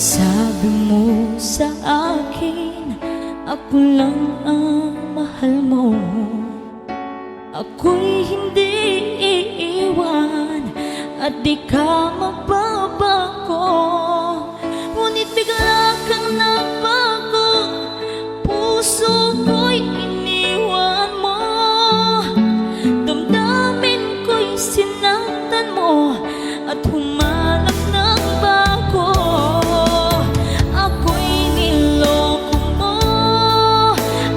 Sabi mo sa akin, ako lang ang mahal mo. Ako'y hindi iiwan at di ka magbabago. Ngunit bigla kang nagbago, puso ko'y iniwan mo. Damdamin ko'y sinaktan mo at humanap ng bago. Ako'y niloko mo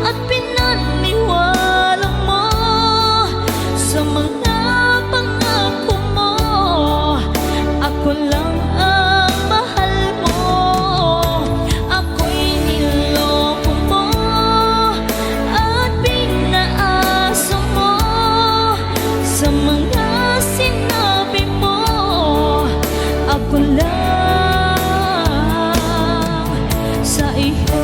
at pinaniwala mo sa mga pangako mo. Ako lang ang mahal mo. Ako'y niloko mo at pinaasa mo sa mga sinabi mo. Ako lang sa iyo.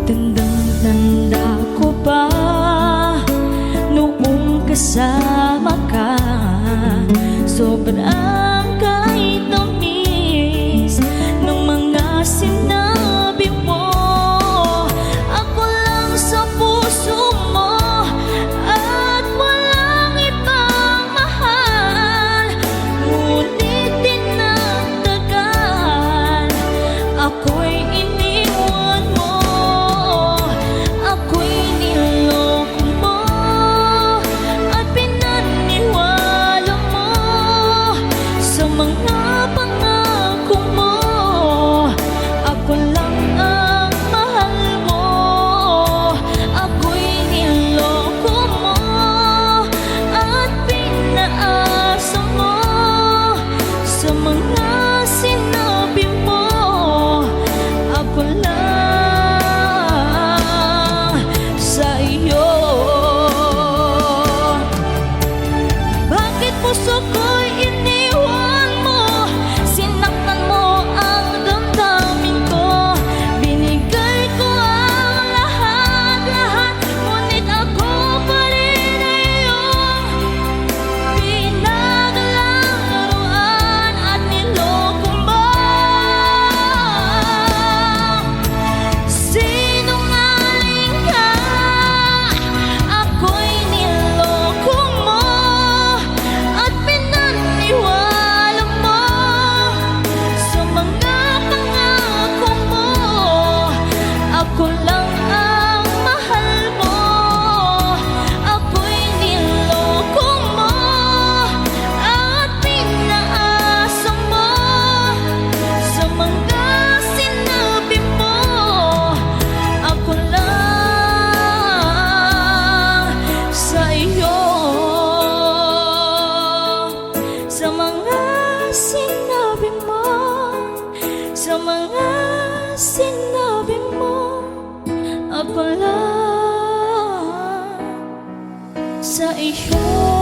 Tandang-tanda ko pa noong kasama ka, sobrang kahit tamis ng mga sinabi mo. Ako lang sa puso mo at walang ibang mahal. Ngunit tinagdagan, ako'y iniwan mo. Ako'y niloko mo at pinaniwala mo sa mga pangako mo. Ako lang ang mahal mo. Ako'y niloko mo at pinaasa mo sa mga sinabi mo. Ako lang sa iyo. Bakit puso ko'y iniwan mo? Sinaktan mo ang damdamin ko. Binigay ko ang lahat-lahat, ngunit ako pa rin ay iyong pinaglalaroan at niloko mo. Sinungaling ka, ako'y niloko mo at pinaniwala mo sa mga pangako mo. Ako lang ang mahal mo. Ako'y niloko mo at pinaasa mo sa mga sinabi mo. Ako lang sa iyo. Sa mga sinabi mo, sa mga sinabi mo, ako lang sa iyo.